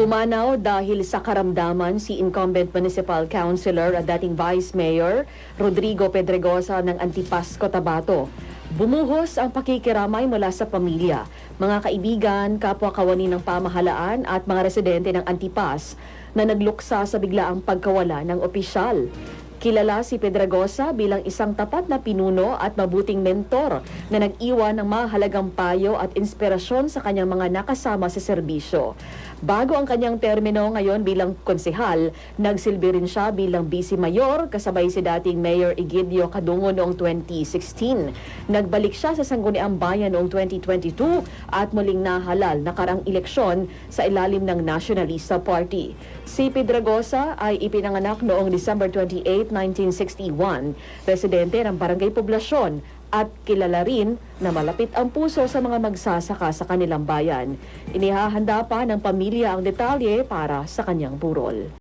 Pumanaw dahil sa karamdaman si incumbent municipal councilor at dating vice mayor Rodrigo Pedregosa ng Antipas, Cotabato. Bumuhos ang pakikiramay mula sa pamilya, mga kaibigan, kapwa-kawani ng pamahalaan at mga residente ng Antipas na nagluksa sa biglaang pagkawala ng opisyal. Kilala si Pedregosa bilang isang tapat na pinuno at mabuting mentor na nag-iwan ng mahalagang payo at inspirasyon sa kanyang mga nakasama sa serbisyo. Bago ang kanyang termino ngayon bilang konsehal, nagsilbi rin siya bilang vice mayor kasabay si dating Mayor Egidio Cadungo noong 2016. Nagbalik siya sa Sangguniang Bayan noong 2022 at muling nahalal nakarang eleksyon sa ilalim ng Nationalista Party. Si Pedregosa ay ipinanganak noong December 28, 1961, residente ng Barangay Poblasyon at kilala rin na malapit ang puso sa mga magsasaka sa kanilang bayan. Inihahanda pa ng pamilya ang detalye para sa kanyang burol.